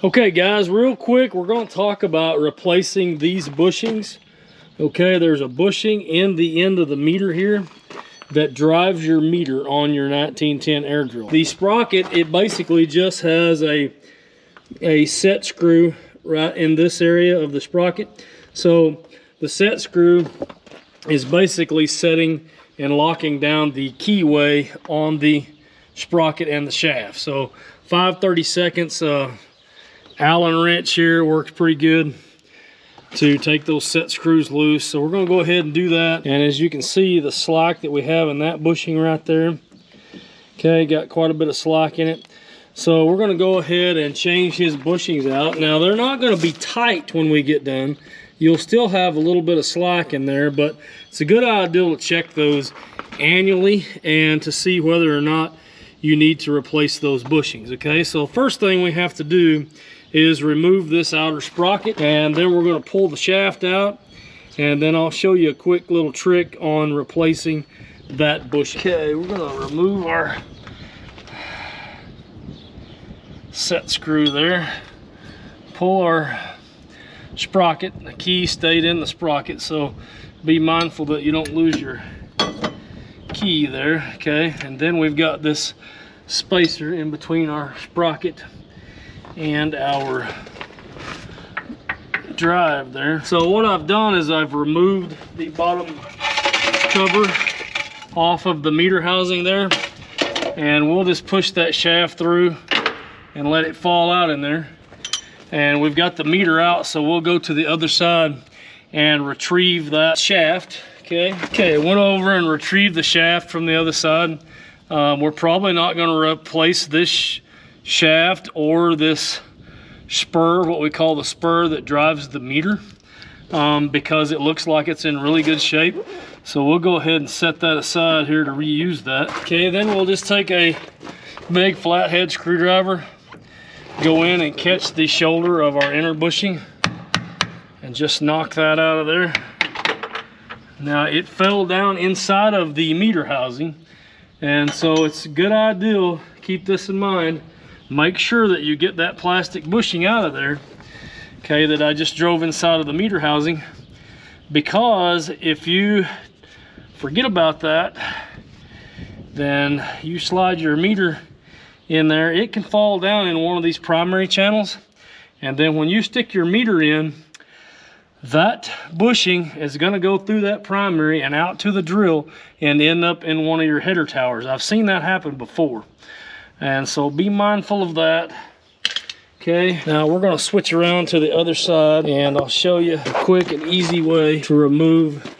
Okay guys, real quick, we're going to talk about replacing these bushings. Okay, there's a bushing in the end of the meter here that drives your meter on your 1910 air drill. The sprocket, it basically just has a set screw right in this area of the sprocket. So the set screw is basically setting and locking down the keyway on the sprocket and the shaft. So 5/32 Allen wrench here works pretty good to take those set screws loose. So we're going to go ahead and do that. And as you can see, the slack that we have in that bushing right there, okay, got quite a bit of slack in it. So we're going to go ahead and change his bushings out. Now they're not going to be tight when we get done. You'll still have a little bit of slack in there, but it's a good idea to check those annually and to see whether or not you need to replace those bushings. Okay, so first thing we have to do is remove this outer sprocket, and then we're going to pull the shaft out, and then I'll show you a quick little trick on replacing that bushing. Okay, we're going to remove our set screw there, pull our sprocket. The key stayed in the sprocket, so be mindful that you don't lose your key there. Okay, and then we've got this spacer in between our sprocket and our drive there. So what I've done is I've removed the bottom cover off of the meter housing there, and we'll just push that shaft through and let it fall out in there. And we've got the meter out, so we'll go to the other side and retrieve that shaft. Okay, went over and retrieved the shaft from the other side. We're probably not going to replace this shaft or this spur, what we call the spur that drives the meter, because it looks like it's in really good shape. So we'll go ahead and set that aside here to reuse that. Okay, then we'll just take a big flathead screwdriver, go in and catch the shoulder of our inner bushing and just knock that out of there. Now it fell down inside of the meter housing, and so it's a good idea, keep this in mind, make sure that you get that plastic bushing out of there, okay, that I just drove inside of the meter housing, because if you forget about that, then you slide your meter in there, it can fall down in one of these primary channels, and then when you stick your meter in, that bushing is going to go through that primary and out to the drill and end up in one of your header towers. I've seen that happen before, and so be mindful of that. Okay, now we're going to switch around to the other side, and I'll show you a quick and easy way to remove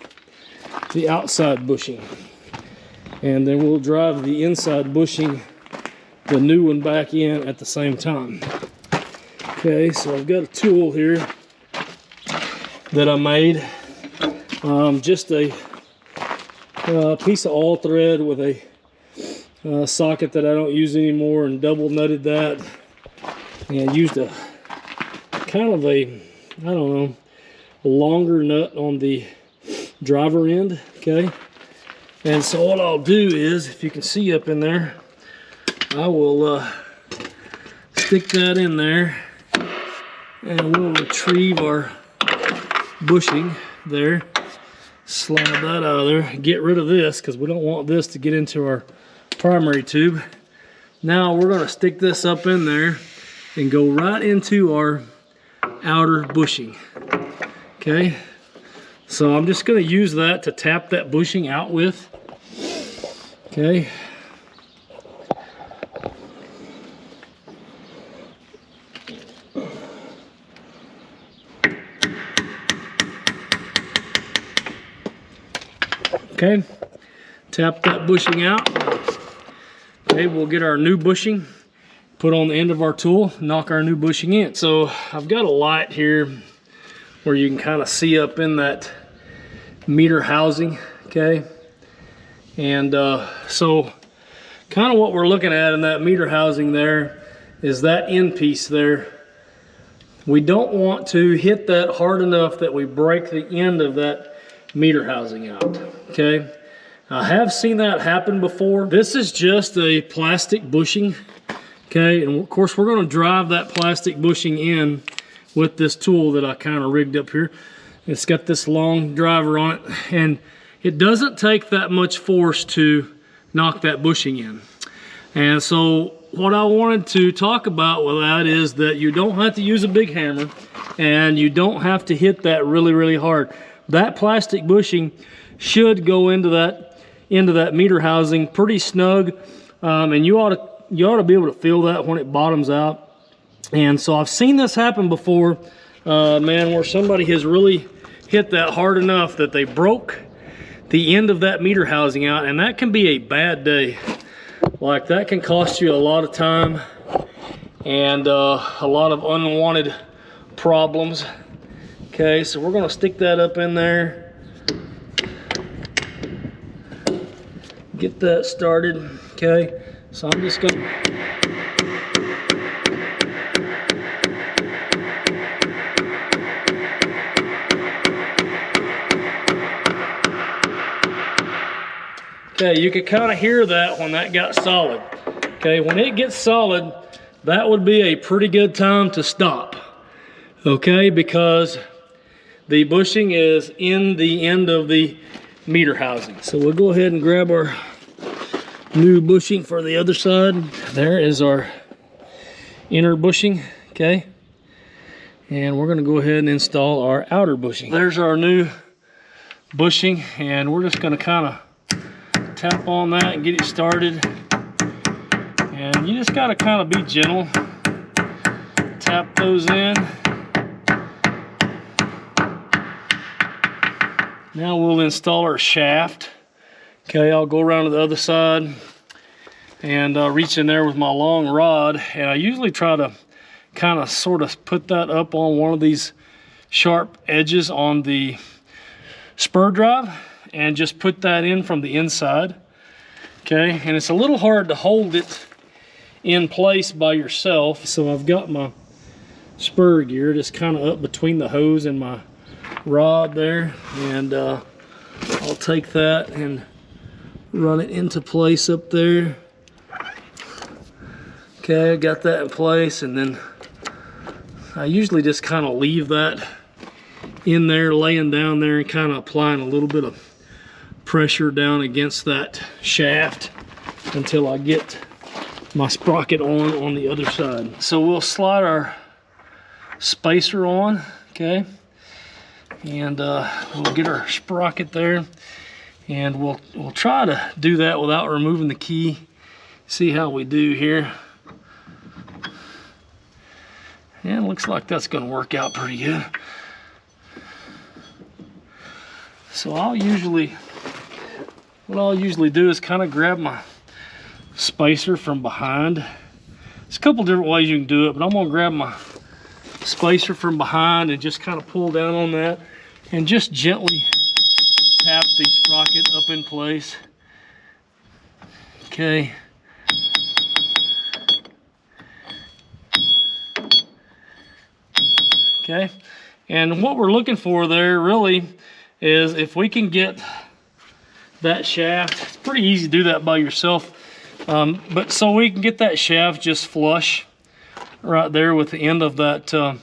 the outside bushing, and then we'll drive the inside bushing, the new one, back in at the same time. Okay, so I've got a tool here that I made, just a piece of all thread with a socket that I don't use anymore, and double nutted that, and used a kind of a, I don't know, a longer nut on the driver end. Okay, and so what I'll do is, if you can see up in there, I will stick that in there, and we'll retrieve our bushing there, slide that out of there, get rid of this because we don't want this to get into our primary tube. Now we're going to stick this up in there and go right into our outer bushing. Okay, so I'm just going to use that to tap that bushing out with. Okay, okay, tap that bushing out. Okay, we'll get our new bushing, put on the end of our tool, knock our new bushing in. So I've got a light here where you can kind of see up in that meter housing. Okay, and so kind of what we're looking at in that meter housing there is that end piece there. We don't want to hit that hard enough that we break the end of that meter housing out. Okay, I have seen that happen before. This is just a plastic bushing. Okay, and of course we're going to drive that plastic bushing in with this tool that I kind of rigged up here. It's got this long driver on it, and it doesn't take that much force to knock that bushing in. And so what I wanted to talk about with that is that you don't have to use a big hammer, and you don't have to hit that really, really hard. That plastic bushing should go into that meter housing pretty snug, and you ought to be able to feel that when it bottoms out. And so I've seen this happen before, man, where somebody has really hit that hard enough that they broke the end of that meter housing out, and that can be a bad day. Like, that can cost you a lot of time and a lot of unwanted problems. Okay, so we're gonna stick that up in there, get that started. Okay, so I'm just gonna okay, you can kind of hear that when that got solid. Okay, when it gets solid, that would be a pretty good time to stop. Okay, because the bushing is in the end of the meter housing. So we'll go ahead and grab our new bushing for the other side. There is our inner bushing, okay? And we're gonna go ahead and install our outer bushing. There's our new bushing, and we're just gonna kind of tap on that and get it started. And you just gotta kind of be gentle. Tap those in. Now we'll install our shaft. Okay, I'll go around to the other side and reach in there with my long rod. And I usually try to kind of sort of put that up on one of these sharp edges on the spur drive and just put that in from the inside. Okay, and it's a little hard to hold it in place by yourself. So I've got my spur gear just kind of up between the hose and my rod there, and I'll take that and run it into place up there. Okay, I got that in place, and then I usually just kind of leave that in there, laying down there, and kind of applying a little bit of pressure down against that shaft until I get my sprocket on the other side. So we'll slide our spacer on, okay, and we'll get our sprocket there, and we'll try to do that without removing the key. See how we do here. And it looks like that's going to work out pretty good. So what I'll usually do is kind of grab my spacer from behind. There's a couple different ways you can do it, but I'm going to grab my spacer from behind and just kind of pull down on that and just gently tap the sprocket up in place. Okay. Okay, and what we're looking for there really is if we can get that shaft. It's pretty easy to do that by yourself, but so we can get that shaft just flush right there with the end of that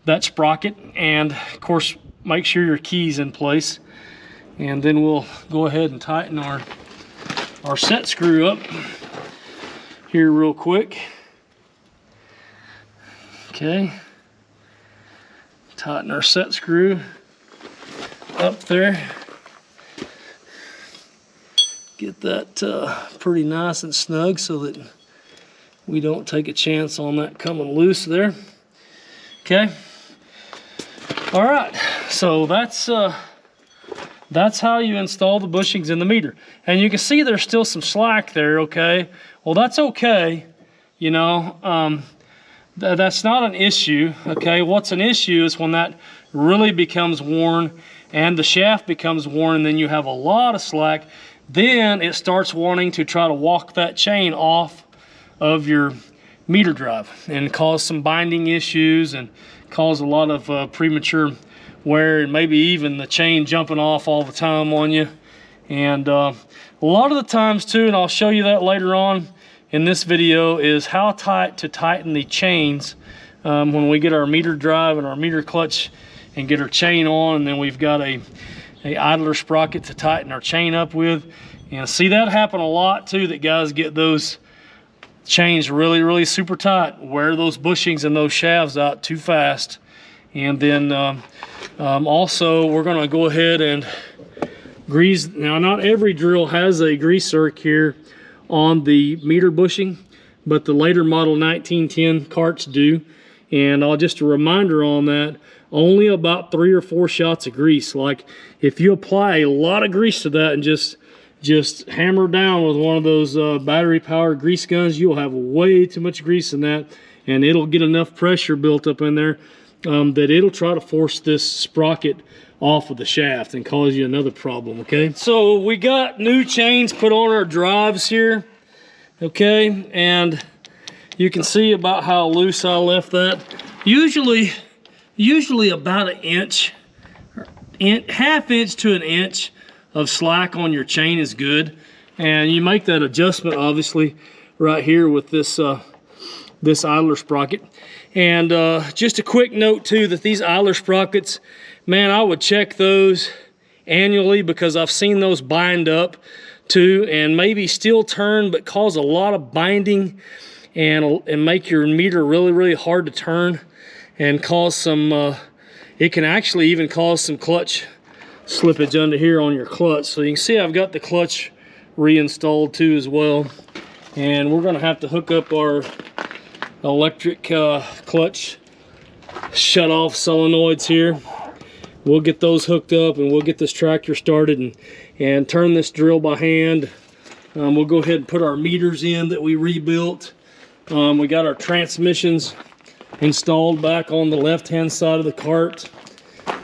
that sprocket, and of course make sure your key's in place, and then we'll go ahead and tighten our set screw up here real quick. Okay, tighten our set screw up there. Get that pretty nice and snug so that we don't take a chance on that coming loose there. Okay. All right. So that's how you install the bushings in the meter. And you can see there's still some slack there. Okay. Well, that's okay. You know, that's not an issue. Okay. What's an issue is when that really becomes worn and the shaft becomes worn, and then you have a lot of slack. Then it starts wanting to try to walk that chain off of your meter drive and cause some binding issues and cause a lot of premature wear, and maybe even the chain jumping off all the time on you. And a lot of the times too, and I'll show you that later on, in this video is how tight to tighten the chains when we get our meter drive and our meter clutch and get our chain on, and then we've got a idler sprocket to tighten our chain up with. And see, that happen a lot too, that guys get those chains really super tight, wear those bushings and those shafts out too fast. And then also we're gonna go ahead and grease. Now, not every drill has a grease zerk here on the meter bushing, but the later model 1910 carts do. And just a reminder on that, only about 3 or 4 shots of grease. Like, if you apply a lot of grease to that and just hammer down with one of those battery powered grease guns, you'll have way too much grease in that, and it'll get enough pressure built up in there that it'll try to force this sprocket off of the shaft and cause you another problem. Okay, so we got new chains put on our drives here, okay, and you can see about how loose I left that. Usually about an inch, half inch to an inch of slack on your chain is good. And you make that adjustment obviously right here with this this idler sprocket. And just a quick note too, that these idler sprockets, man, I would check those annually, because I've seen those bind up too and maybe still turn, but cause a lot of binding and make your meter really hard to turn, and cause some it can actually even cause some clutch slippage under here on your clutch. So you can see I've got the clutch reinstalled too as well, and we're gonna have to hook up our electric clutch shut off solenoids here. We'll get those hooked up and we'll get this tractor started and turn this drill by hand. We'll go ahead and put our meters in that we rebuilt. We got our transmissions installed back on the left hand side of the cart,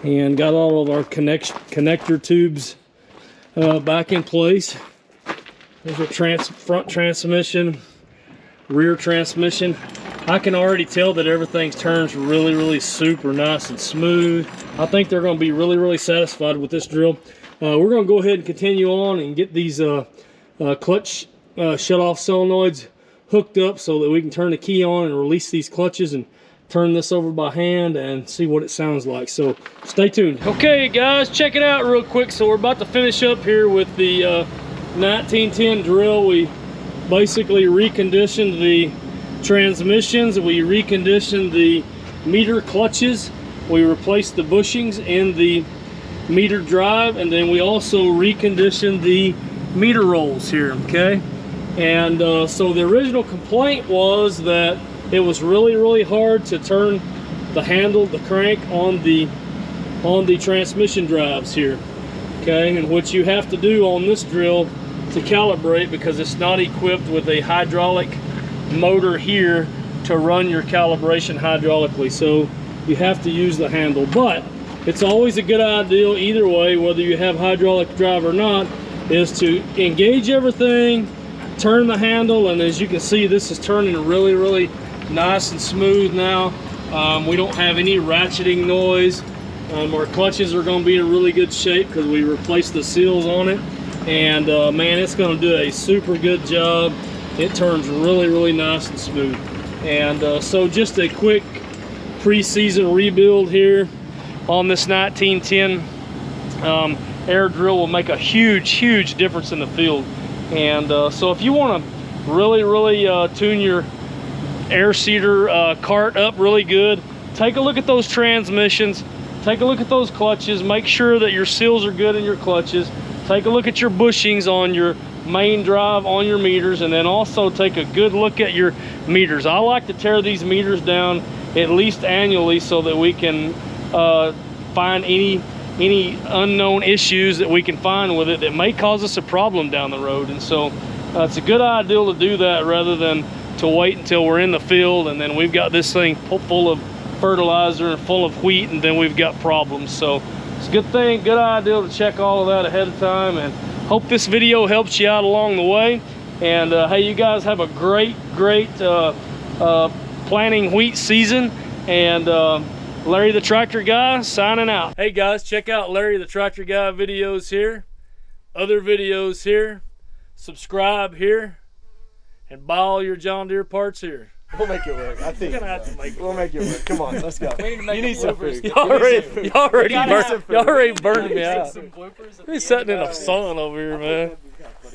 and got all of our connector tubes back in place. There's a front transmission, rear transmission. I can already tell that everything turns really super nice and smooth. I think they're going to be really satisfied with this drill. We're going to go ahead and continue on and get these clutch shut off solenoids hooked up so that we can turn the key on and release these clutches and turn this over by hand and see what it sounds like. So stay tuned. Okay guys, check it out real quick. So we're about to finish up here with the 1910 drill. We basically reconditioned the transmissions, we reconditioned the meter clutches, we replaced the bushings in the meter drive, and then we also reconditioned the meter rolls here, okay? And so the original complaint was that it was really hard to turn the handle, the crank on the transmission drives here, okay? And what you have to do on this drill to calibrate, because it's not equipped with a hydraulic motor here to run your calibration hydraulically, so you have to use the handle. But it's always a good idea either way, whether you have hydraulic drive or not, is to engage everything, turn the handle, and as you can see, this is turning really nice and smooth now. We don't have any ratcheting noise. Our clutches are going to be in really good shape because we replaced the seals on it, and man, it's going to do a super good job. It turns really nice and smooth. And so just a quick pre-season rebuild here on this 1910 air drill will make a huge difference in the field. And so if you want to really tune your air seeder cart up really good, take a look at those transmissions, take a look at those clutches, make sure that your seals are good in your clutches, take a look at your bushings on your main drive on your meters, and then also take a good look at your meters. I like to tear these meters down at least annually so that we can find any unknown issues that we can find with it that may cause us a problem down the road. And so it's a good idea to do that rather than to wait until we're in the field and then we've got this thing full of fertilizer and full of wheat, and then we've got problems. So it's a good thing, good idea to check all of that ahead of time. And hope this video helps you out along the way. And hey, you guys have a great planting wheat season. And Larry the Tractor Guy signing out. Hey guys, check out Larry the Tractor Guy videos here, other videos here, subscribe here, and buy all your John Deere parts here. We'll make it work. I think We're gonna have to make it we'll make it work. Come on, let's go. We need to make You need some bloopers. food. Y'all already burned me out. Some bloopers. He's sitting in the sun over here, man.